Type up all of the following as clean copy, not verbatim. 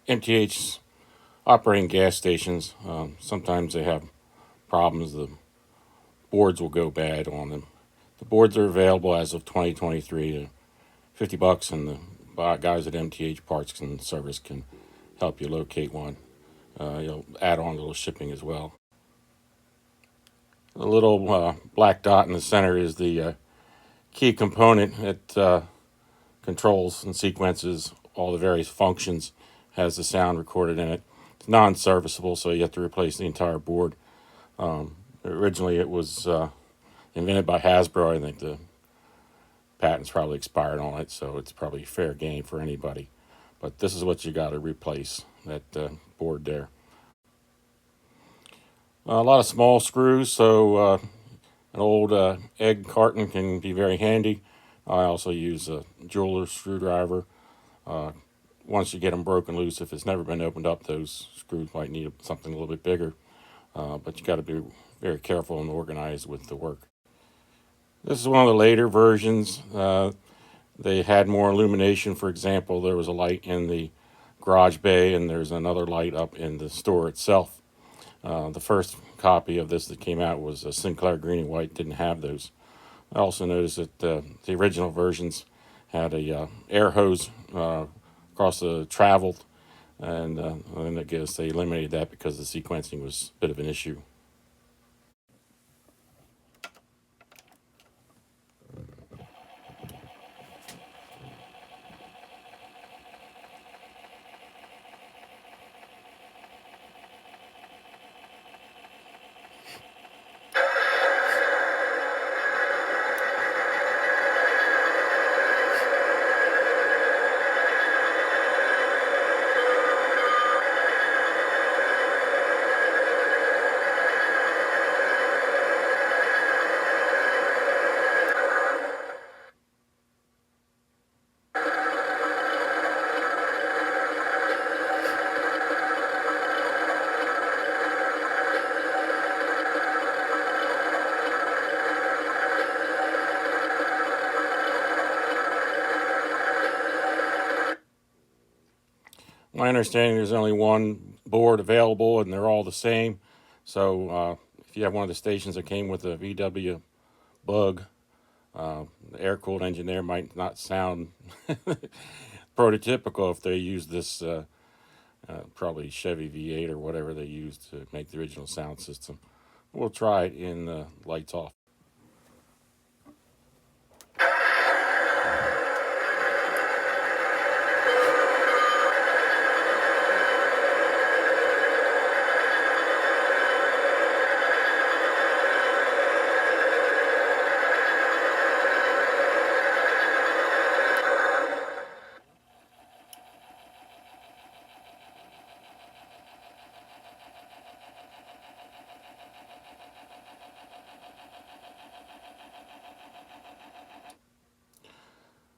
MTH operating gas stations, sometimes they have problems. The boards will go bad on them. The boards are available as of 2023 to $50, and the guys at MTH Parts and Service can help you locate one. You'll add on a little shipping as well. The little black dot in the center is the key component that controls and sequences all the various functions, has the sound recorded in it. It's non-serviceable, so you have to replace the entire board. Originally, it was invented by Hasbro. I think the patent's probably expired on it, so it's probably fair game for anybody. But this is what you got to replace, that board there. A lot of small screws, so an old egg carton can be very handy. I also use a jeweler's screwdriver. Once you get them broken loose, if it's never been opened up, those screws might need something a little bit bigger. But you got to be very careful and organized with the work. This is one of the later versions. They had more illumination. For example, there was a light in the garage bay, and there's another light up in the store itself. The first copy of this that came out was a Sinclair green and white, didn't have those. I also noticed that the original versions had a air hose across the travel, and I guess they eliminated that because the sequencing was a bit of an issue. My understanding, there's only one board available, and they're all the same. So if you have one of the stations that came with a VW Bug, the air-cooled engine there might not sound prototypical if they use this probably Chevy V8 or whatever they used to make the original sound system. We'll try it in lights off.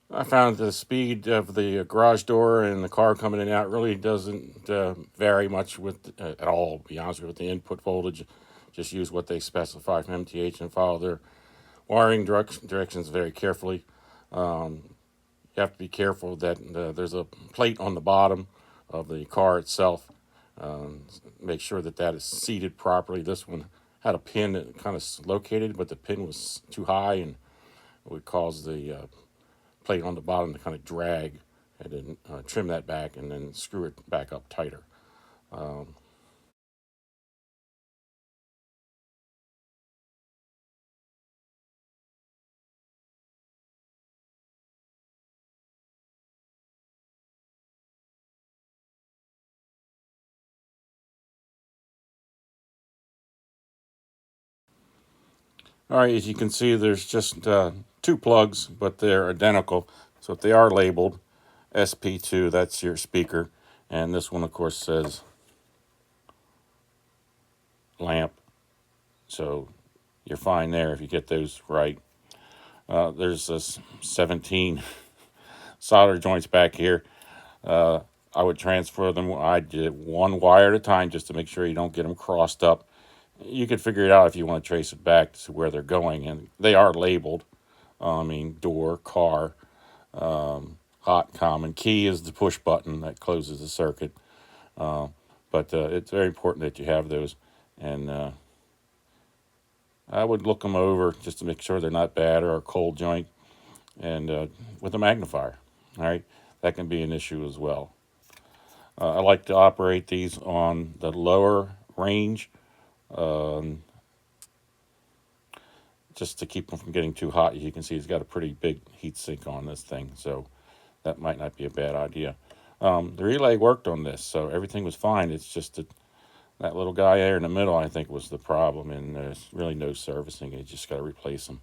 I found the speed of the garage door and the car coming in and out really doesn't vary much with at all. To be honest with the input voltage, just use what they specify from MTH and follow their wiring directions very carefully. You have to be careful that there's a plate on the bottom of the car itself. Make sure that that is seated properly. This one had a pin that kind of located, but the pin was too high and it would cause the plate on the bottom to kind of drag, and then trim that back and then screw it back up tighter. Um, all right, as you can see, there's just two plugs, but they're identical. So if they are labeled SP2, that's your speaker. And this one, of course, says lamp. So you're fine there if you get those right. There's this 17 solder joints back here. I would transfer them. I did one wire at a time just to make sure you don't get them crossed up. You could figure it out if you want to trace it back to where they're going, and they are labeled. Door, car, hot, common. Key is the push button that closes the circuit. But it's very important that you have those, and I would look them over just to make sure they're not bad or a cold joint, and with a magnifier. All right, that can be an issue as well. I like to operate these on the lower range, um, just to keep them from getting too hot. You can see it's got a pretty big heat sink on this thing, so that might not be a bad idea. The relay worked on this, so everything was fine. It's just that little guy there in the middle, I think, was the problem, and there's really no servicing. You just got to replace them.